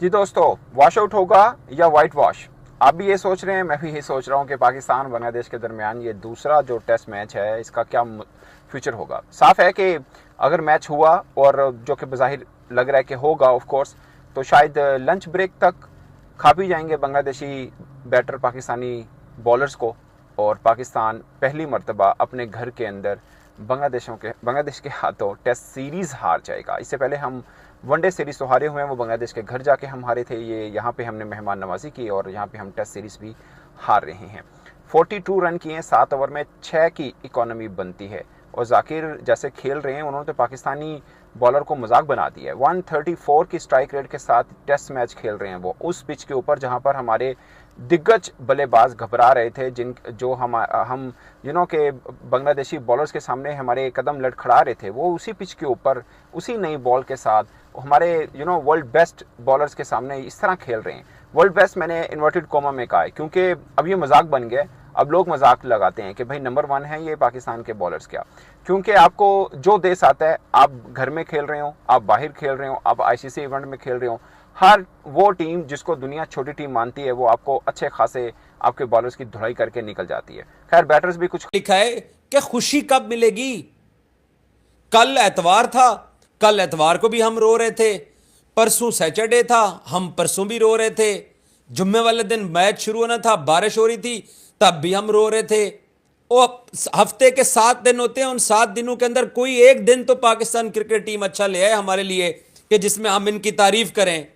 जी दोस्तों, wash out होगा या वाइट वॉश? आप भी ये सोच रहे हैं, मैं भी ये सोच रहा हूँ कि पाकिस्तान बांग्लादेश के दरमियान ये दूसरा जो टेस्ट मैच है इसका क्या फ्यूचर होगा। साफ है कि अगर मैच हुआ, और जो कि बज़ाहिर लग रहा है कि होगा ऑफ कोर्स, तो शायद लंच ब्रेक तक खा भी जाएंगे बांग्लादेशी बैटर पाकिस्तानी बॉलर्स को, और पाकिस्तान पहली मर्तबा अपने घर के अंदर बांग्लादेश के हाथों टेस्ट सीरीज़ हार जाएगा। इससे पहले हम वनडे सीरीज़ तो हारे हुए हैं, वो बांग्लादेश के घर जाके हम हारे थे। ये यहाँ पे हमने मेहमान नवाजी की और यहाँ पे हम टेस्ट सीरीज़ भी हार रहे हैं। 42 रन किए हैं, 7 ओवर में 6 की इकोनॉमी बनती है, और जाकिर जैसे खेल रहे हैं उन्होंने तो पाकिस्तानी बॉलर को मजाक बना दिया है। 134 की स्ट्राइक रेट के साथ टेस्ट मैच खेल रहे हैं वो, उस पिच के ऊपर जहां पर हमारे दिग्गज बल्लेबाज घबरा रहे थे, जिन जो हम के बांग्लादेशी बॉलर्स के सामने हमारे कदम लड़खड़ा रहे थे, वो उसी पिच के ऊपर उसी नई बॉल के साथ हमारे वर्ल्ड बेस्ट बॉलर्स के सामने इस तरह खेल रहे हैं। वर्ल्ड बेस्ट मैंने इन्वर्टेड कोमा में कहा है, क्योंकि अब ये मजाक बन गया। अब लोग मजाक लगाते हैं कि भाई नंबर 1 है ये पाकिस्तान के बॉलर्स। क्या? क्योंकि आपको जो देश आता है, आप घर में खेल रहे हो, आप बाहर खेल रहे हो, आप आईसीसी इवेंट में खेल रहे हो, हर वो टीम जिसको दुनिया छोटी टीम मानती है वो आपको अच्छे खासे आपके बॉलर्स की धुलाई करके निकल जाती है। खैर, बैटर्स भी कुछ लिखा है कि खुशी कब मिलेगी। कल एतवार था, कल एतवार को भी हम रो रहे थे, परसों सैटरडे था, हम परसों भी रो रहे थे, जुम्मे वाले दिन मैच शुरू होना था, बारिश हो रही थी, तब भी हम रो रहे थे। वो हफ्ते के 7 दिन होते हैं, उन 7 दिनों के अंदर कोई एक दिन तो पाकिस्तान क्रिकेट टीम अच्छा ले आए हमारे लिए कि जिसमें हम इनकी तारीफ करें।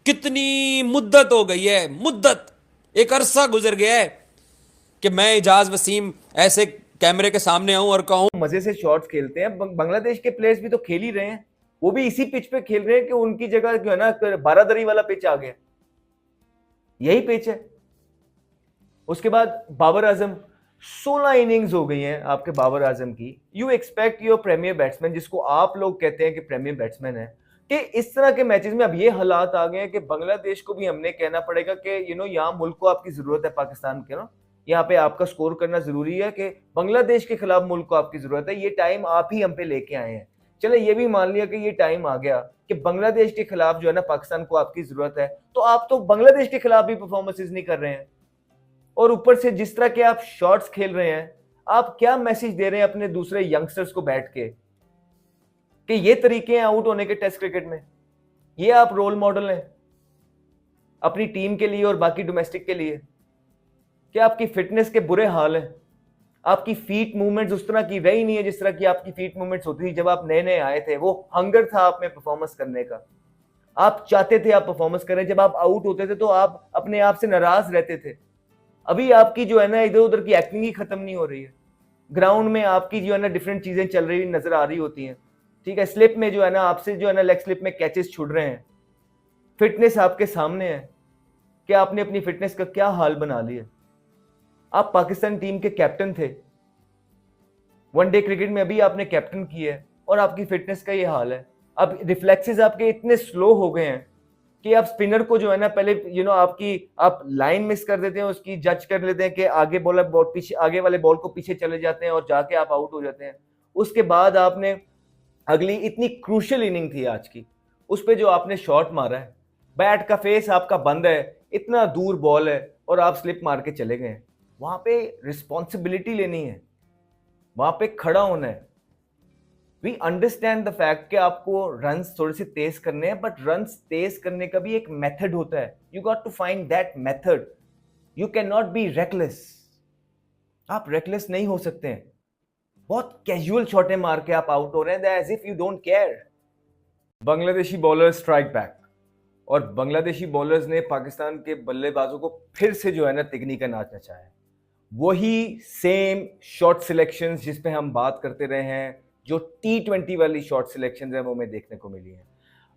कितनी मुद्दत हो गई है, मुद्दत, एक अरसा गुजर गया है कि मैं इजाज वसीम ऐसे कैमरे के सामने आऊं और कहूं मजे से शॉट्स खेलते हैं। बांग्लादेश के प्लेयर्स भी तो खेल ही रहे हैं, वो भी इसी पिच पे खेल रहे हैं कि उनकी जगह जो है ना बारादरी वाला पिच आ गया, यही पिच है। उसके बाद बाबर आजम, 16 इनिंग्स हो गई हैं आपके बाबर आजम की। You expect your premier batsman, जिसको आप लोग कहते हैं कि प्रीमियर बैट्समैन है, कि इस तरह के मैचेस में अब ये हालात आ गए हैं कि बांग्लादेश को भी हमने कहना पड़ेगा कि यहाँ मुल्क को आपकी जरूरत है, पाकिस्तान के ना यहाँ पे आपका स्कोर करना जरूरी है, कि बांग्लादेश के खिलाफ मुल्क को आपकी जरूरत है। ये टाइम आप ही हम पे लेके आए हैं। चले ये भी मान लिया कि ये टाइम आ गया कि बांग्लादेश के खिलाफ जो है ना पाकिस्तान को आपकी जरूरत है, तो आप तो बांग्लादेश के खिलाफ भी परफॉर्मेंसेज नहीं कर रहे हैं। और ऊपर से जिस तरह के आप शॉट्स खेल रहे हैं, आप क्या मैसेज दे रहे हैं अपने दूसरे यंगस्टर्स को बैठ के कि ये तरीके हैं आउट होने के टेस्ट क्रिकेट में? ये आप रोल मॉडल हैं अपनी टीम के लिए और बाकी डोमेस्टिक के लिए? क्या आपकी फिटनेस के बुरे हाल हैं? आपकी फीट मूवमेंट्स उस तरह की रही नहीं है जिस तरह की आपकी फीट मूवमेंट्स होती थी जब आप नए नए आए थे। वो हंगर था आप में परफॉर्मेंस करने का, आप चाहते थे आप परफॉर्मेंस करें। जब आप आउट होते थे तो आप अपने आप से नाराज रहते थे। अभी आपकी जो है ना इधर उधर की एक्टिंग ही खत्म नहीं हो रही है। ग्राउंड में आपकी जो है ना डिफरेंट चीजें चल रही नजर आ रही होती हैं, ठीक है। स्लिप में जो है ना आपसे जो है ना लेग स्लिप में कैचेस छुड़ रहे हैं। फिटनेस आपके सामने है कि आपने अपनी फिटनेस का क्या हाल बना लिया। आप पाकिस्तान टीम के कैप्टन थे, वनडे क्रिकेट में अभी आपने कैप्टन की है, और आपकी फिटनेस का ये हाल है। अब रिफ्लेक्सेस आपके इतने स्लो हो गए हैं कि आप स्पिनर को जो है ना पहले आपकी आप लाइन मिस कर देते हैं, उसकी जज कर लेते हैं कि आगे बॉलर बॉल पीछे, आगे वाले बॉल को पीछे चले जाते हैं और जाके आप आउट हो जाते हैं। उसके बाद आपने अगली इतनी क्रूशियल इनिंग थी आज की, उस पर जो आपने शॉट मारा है, बैट का फेस आपका बंद है, इतना दूर बॉल है और आप स्लिप मार के चले गए। वहां पे रिस्पॉन्सिबिलिटी लेनी है, वहां पे खड़ा होना है। वी अंडरस्टैंड द फैक्ट कि आपको रन्स थोड़े से तेज करने हैं, बट रन्स तेज करने का भी एक मेथड होता है। You got to find that method. You can not be reckless. आप रेकलेस नहीं हो सकते हैं। बहुत कैजुअल शॉटें मार के आप आउट हो रहे हैं, as if you don't care. Bangladeshi bowler strike back, और बांग्लादेशी बॉलर्स ने पाकिस्तान के बल्लेबाजों को फिर से जो है ना तिगनी का नाच नचाया। वही सेम शॉट सिलेक्शंस जिस पे हम बात करते रहे हैं, जो T20 वाली शॉट सिलेक्शंस है, वो हमें देखने को मिली है।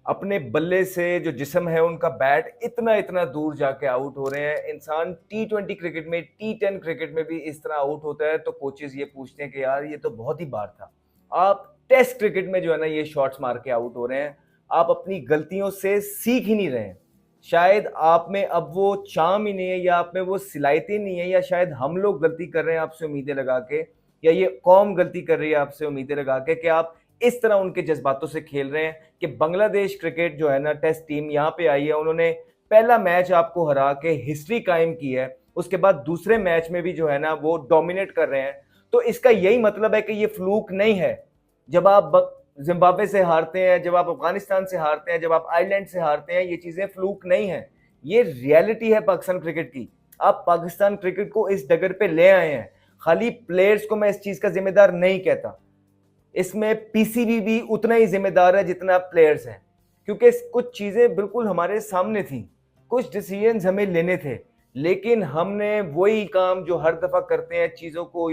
अपने बल्ले से जो जिस्म है उनका, बैट इतना इतना दूर जाके आउट हो रहे हैं। इंसान T20 क्रिकेट में, T10 क्रिकेट में भी इस तरह आउट होता है तो कोचेस ये पूछते हैं कि यार ये तो बहुत ही बार था। आप टेस्ट क्रिकेट में जो है ना ये शॉट्स मार के आउट हो रहे हैं। आप अपनी गलतियों से सीख ही नहीं रहे हैं। शायद आप में अब वो चाम ही नहीं है, या आप में वो सिलाइतें नहीं है, या शायद हम लोग गलती कर रहे हैं आपसे उम्मीदें लगा के, या ये कौम गलती कर रही है आपसे उम्मीदें लगा के कि आप इस तरह उनके जज्बातों से खेल रहे हैं कि बांग्लादेश क्रिकेट जो है ना, टेस्ट टीम यहाँ पे आई है, उन्होंने पहला मैच आपको हरा के हिस्ट्री कायम की है, उसके बाद दूसरे मैच में भी जो है ना वो डोमिनेट कर रहे हैं। तो इसका यही मतलब है कि ये फ्लूक नहीं है। जब आप जिम्बाब्वे से हारते हैं, जब आप अफगानिस्तान से हारते हैं, जब आप आयरलैंड से हारते हैं, ये चीजें फ्लूक नहीं है, ये रियलिटी है पाकिस्तान क्रिकेट की। आप पाकिस्तान क्रिकेट को इस डगर पे ले आए हैं। खाली प्लेयर्स को मैं इस चीज का जिम्मेदार नहीं कहता, इसमें पीसीबी भी उतना ही जिम्मेदार है जितना प्लेयर्स हैं, क्योंकि कुछ चीजें बिल्कुल हमारे सामने थी, कुछ डिसीजंस हमें लेने थे, लेकिन हमने वही काम जो हर दफा करते हैं, चीजों को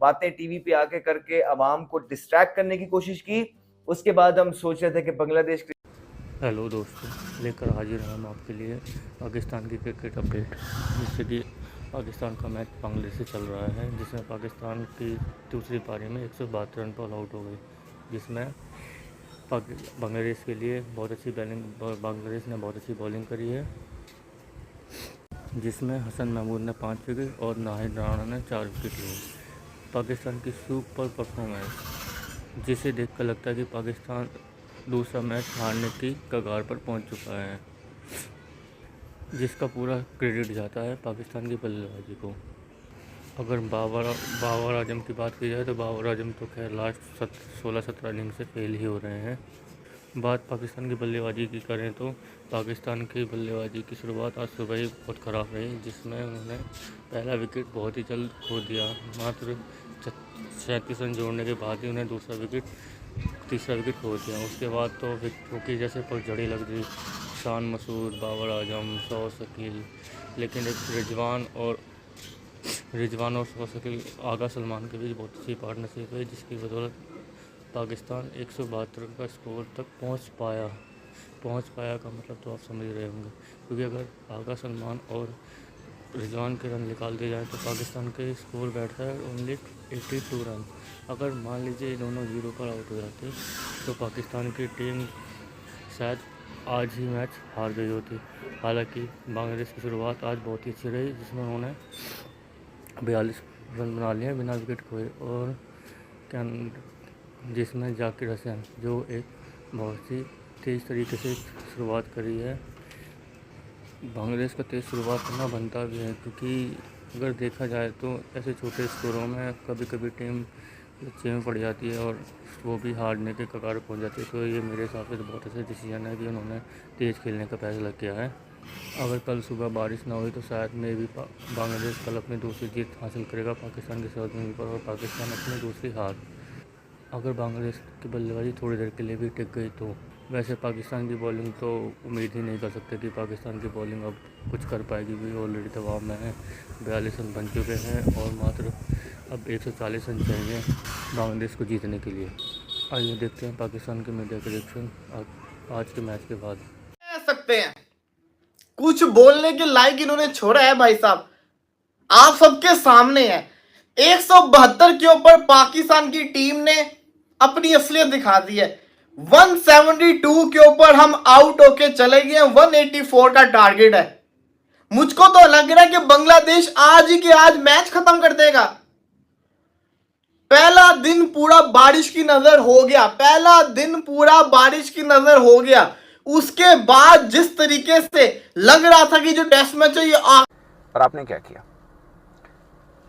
बातें टीवी पे आके करके आवाम को डिस्ट्रैक्ट करने की कोशिश की। उसके बाद हम सोच रहे थे कि बांग्लादेश। हेलो दोस्तों, लेकर हाजिर हैं हम आपके लिए पाकिस्तान की क्रिकेट अपडेट। जिससे कि पाकिस्तान का मैच बांग्लादेश से चल रहा है, जिसमें पाकिस्तान की दूसरी पारी में 172 रन पर ऑल आउट हो गई, जिसमें बांग्लादेश के लिए बहुत अच्छी बांग्लादेश ने बहुत अच्छी बॉलिंग करी है, जिसमें हसन महमूद ने 5 विकेट और नाहिद राणा ने 4 विकेट लिए। पाकिस्तान की सुपर परफॉर्मेंस, जिसे देखकर लगता है कि पाकिस्तान दूसरा मैच हारने की कगार पर पहुंच चुका है, जिसका पूरा क्रेडिट जाता है पाकिस्तान की बल्लेबाजी को। अगर बाबर आजम की बात की जाए तो बाबर आजम तो खैर लास्ट 16-17 इनिंग से फेल ही हो रहे हैं। बात पाकिस्तान की बल्लेबाजी की करें तो पाकिस्तान की बल्लेबाजी की शुरुआत आज सुबह ही बहुत ख़राब रही, जिसमें उन्होंने पहला विकेट बहुत ही जल्द खो दिया। मात्र 37 रन जोड़ने के बाद ही उन्हें तीसरा विकेट खो दिया। उसके बाद तो विकेटों की जैसे पगझड़ी लग गई, शान मसूद, बाबर आजम, सौ शकील, लेकिन एक रिजवान और सौ शकील आगा सलमान के बीच बहुत अच्छी पार्टनरशिप हुई, जिसकी बदौलत पाकिस्तान 172 का स्कोर तक पहुंच पाया का मतलब तो आप समझ रहे होंगे, क्योंकि अगर आगा सलमान और रिजवान के रन निकाल दिए जाए तो पाकिस्तान के स्कोर बैठता है ओनली 82 रन। अगर मान लीजिए ये दोनों 0 पर आउट हो जाते तो पाकिस्तान की टीम शायद आज ही मैच हार गई होती। हालांकि बांग्लादेश की शुरुआत आज बहुत ही अच्छी रही, जिसमें उन्होंने 42 रन बना लिए बिना विकेट खोए, और जिसमें जाकिर हसन जो एक बहुत ही तेज़ तरीके से शुरुआत करी है। बांग्लादेश का तेज़ शुरुआत करना बनता भी है, क्योंकि अगर देखा जाए तो ऐसे छोटे स्कोरों में कभी कभी टीम लक्ष्य में पड़ जाती है और वो भी हारने के कगार पहुंच जाती है। तो ये मेरे हिसाब से तो बहुत अच्छा डिसीजन है कि उन्होंने तेज़ खेलने का फैसला किया है। अगर कल सुबह बारिश ना हुई तो शायद में भी बांग्लादेश कल अपनी दूसरी जीत हासिल करेगा पाकिस्तान के सर्वोच्च पर, और पाकिस्तान अपनी दूसरी हार। अगर बांग्लादेश की बल्लेबाजी थोड़ी देर के लिए भी टिक गई तो वैसे पाकिस्तान की बॉलिंग तो उम्मीद ही नहीं कर सकते कि पाकिस्तान की बॉलिंग अब कुछ कर पाएगी भी। ऑलरेडी दबाव में है, 42 रन बन चुके हैं और मात्र अब 140 रन चाहिए बांग्लादेश को जीतने के लिए। आइए देखते हैं पाकिस्तान के मीडिया के रिएक्शन आज के मैच के बाद। कह सकते हैं कुछ बोलने के लायक इन्होंने छोड़ा है भाई साहब, आप सबके सामने है। 172 के ऊपर पाकिस्तान की टीम ने अपनी असलियत दिखा दी है। 172 के ऊपर हम आउट होके चले गए हैं, 184 का टारगेट है। मुझको तो लग रहा है कि बांग्लादेश आज ही के आज मैच खत्म कर देगा। पहला दिन पूरा बारिश की नजर हो गया, उसके बाद जिस तरीके से लग रहा था कि जो टेस्ट मैच है ये और आपने क्या किया,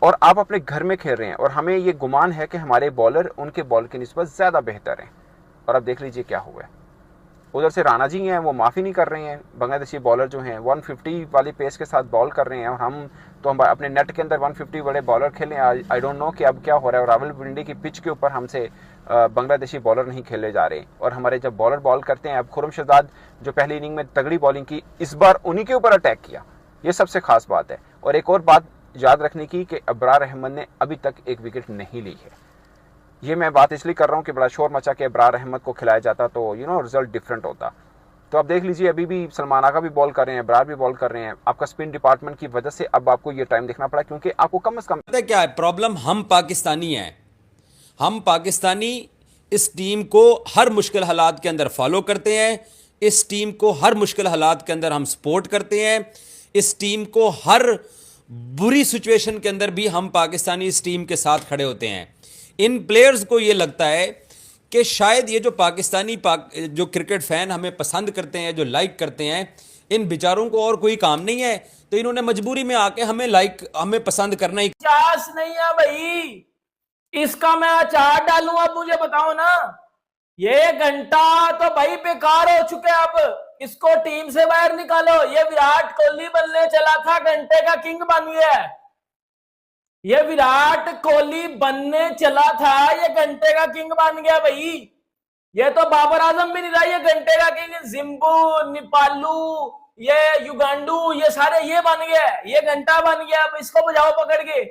और आप अपने घर में खेल रहे हैं और हमें ये गुमान है कि हमारे बॉलर उनके बॉल की निस्बत ज़्यादा बेहतर हैं, और अब देख लीजिए क्या हुआ है। उधर से राणा जी हैं, वो माफ़ी नहीं कर रहे हैं। बांग्लादेशी बॉलर जो हैं 150 वाली पेस के साथ बॉल कर रहे हैं, और हम अपने नेट के अंदर 150 बड़े बॉलर खेलें। आई डोंट नो कि अब क्या हो रहा है। और रावलपिंडी की पिच के ऊपर हमसे बांग्लादेशी बॉलर नहीं खेले जा रहे, और हमारे जब बॉलर बॉल करते हैं, अब खुरम शहजाद जो पहली इनिंग में तगड़ी बॉलिंग की, इस बार उन्हीं के ऊपर अटैक किया, ये सबसे खास बात है। और एक और बात याद रखने की कि अबरार अहमद ने अभी तक एक विकेट नहीं ली है। ये मैं बात इसलिए कर रहा हूँ कि बड़ा शोर मचा के अबरार अहमद को खिलाया जाता तो रिजल्ट डिफरेंट होता। तो अब देख लीजिए, अभी भी सलमान आगा भी बॉल कर रहे हैं, अबरार भी बॉल कर रहे हैं। आपका स्पिन डिपार्टमेंट की वजह से अब आपको ये टाइम देखना पड़ा, क्योंकि आपको कम से कम क्या है प्रॉब्लम, हम पाकिस्तानी हैं। हम पाकिस्तानी इस टीम को हर मुश्किल हालात के अंदर फॉलो करते हैं, इस टीम को हर मुश्किल हालात के अंदर हम सपोर्ट करते हैं, इस टीम को हर बुरी सिचुएशन के अंदर भी हम पाकिस्तानी इस टीम के साथ खड़े होते हैं। इन प्लेयर्स को यह लगता है कि शायद ये जो जो क्रिकेट फैन हमें पसंद करते हैं, जो लाइक करते हैं, इन बेचारों को और कोई काम नहीं है, तो इन्होंने मजबूरी में आके हमें पसंद करना ही। चास नहीं है भाई, इसका मैं अचार डालूं? अब मुझे बताओ ना, ये घंटा तो भाई बेकार हो चुके हैं। अब इसको टीम से बाहर निकालो। ये विराट कोहली बनने चला था, घंटे का किंग बन गया है। ये विराट कोहली बनने चला था, ये घंटे का किंग बन गया भाई। ये तो बाबर आजम भी नहीं रहा, ये घंटे का किंग। जिम्बू, नेपालू, ये युगांडू, ये सारे ये बन गया, ये घंटा बन गया। अब इसको बजाओ पकड़ के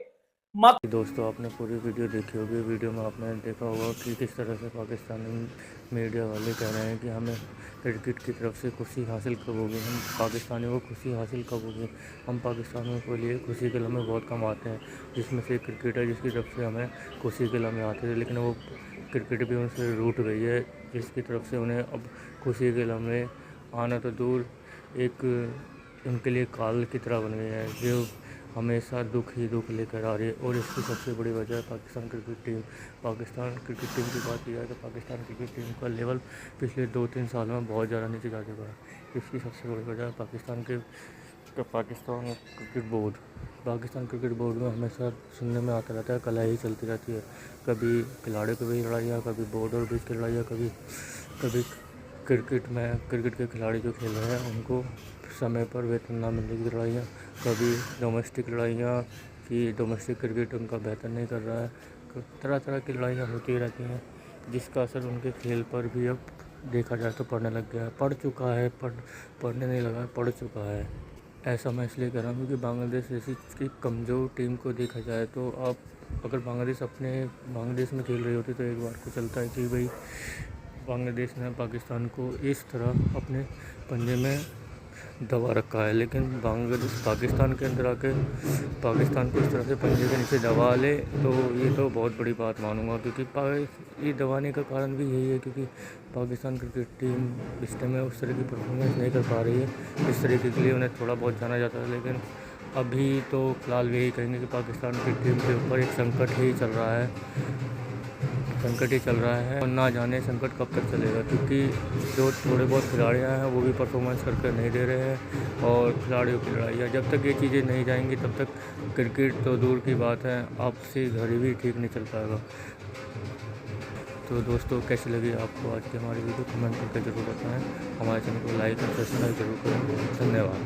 मत। दोस्तों, आपने पूरी वीडियो देखी होगी। वीडियो में आपने देखा होगा कि किस तरह से पाकिस्तानी मीडिया वाले कह रहे हैं कि हमें क्रिकेट की तरफ से खुशी हासिल कब होगी, हम पाकिस्तानियों को खुशी हासिल कब होगी। हम पाकिस्तानियों के लिए खुशी के लम्हे बहुत कम आते हैं, जिसमें से क्रिकेट है जिसकी तरफ से हमें खुशी के लम्हे आते थे, लेकिन वो क्रिकेट भी उनसे रूठ गई है, जिसकी तरफ से उन्हें अब खुशी के लम्हे आना तो दूर, एक उनके लिए काल की तरह बन गई है, जो हमेशा दुख ही दुख लेकर आ रही है। और इसकी सबसे बड़ी वजह है Pakistan cricket team. Pakistan cricket team की बात की जाए तो पाकिस्तान क्रिकेट टीम का लेवल पिछले 2-3 साल में बहुत ज़्यादा नीचे जा चुका है। इसकी सबसे बड़ी वजह है Pakistan cricket board. Pakistan cricket board में हमेशा सुनने में आता रहता है, कलह चलती रहती है। कभी खिलाड़ियों के बीच लड़ाइयाँ, कभी बोर्ड और बीच की लड़ाइयाँ, कभी क्रिकेट के खिलाड़ी जो खेल रहे हैं उनको समय पर वेतन ना मिलने की लड़ाइयाँ, कभी डोमेस्टिक लड़ाइयाँ कि डोमेस्टिक क्रिकेट उनका बेहतर नहीं कर रहा है। तरह तरह की लड़ाइयाँ होती रहती हैं, जिसका असर उनके खेल पर भी अब देखा जाए तो पड़ने लग गया है। पढ़ने नहीं लगा, पड़ चुका है। ऐसा मैं इसलिए कह रहा हूँ क्योंकि बांग्लादेश जैसी की कमज़ोर टीम को देखा जाए तो अब अगर बांग्लादेश में खेल रही होती तो एक बार को चलता है कि भाई बांग्लादेश ने पाकिस्तान को इस तरह अपने पंजे में दबा रखा है, लेकिन पाकिस्तान के अंदर आके पाकिस्तान को इस तरह से पंजे के नीचे दबा ले तो ये तो बहुत बड़ी बात मानूंगा। क्योंकि ये दबाने का कारण भी यही है क्योंकि पाकिस्तान क्रिकेट टीम इस टाइम में उस तरह की परफॉर्मेंस नहीं कर पा रही है। इस तरीके के लिए उन्हें थोड़ा बहुत जाना जाता है, लेकिन अभी तो फिलहाल यही कहेंगे कि पाकिस्तान की टीम के ऊपर एक संकट ही चल रहा है और ना जाने संकट कब तक चलेगा, क्योंकि जो थोड़े बहुत खिलाड़ियाँ हैं वो भी परफॉर्मेंस करके नहीं दे रहे हैं। और खिलाड़ियों की लड़ाइयाँ जब तक ये चीज़ें नहीं जाएंगी तब तक क्रिकेट तो दूर की बात है, आपसी घर भी ठीक नहीं चल पाएगा। तो दोस्तों, कैसी लगी आपको आज की हमारी वीडियो, कमेंट करके ज़रूर बताएँ। हमारे चैनल को लाइक और सब्सक्राइब जरूर करें। धन्यवाद।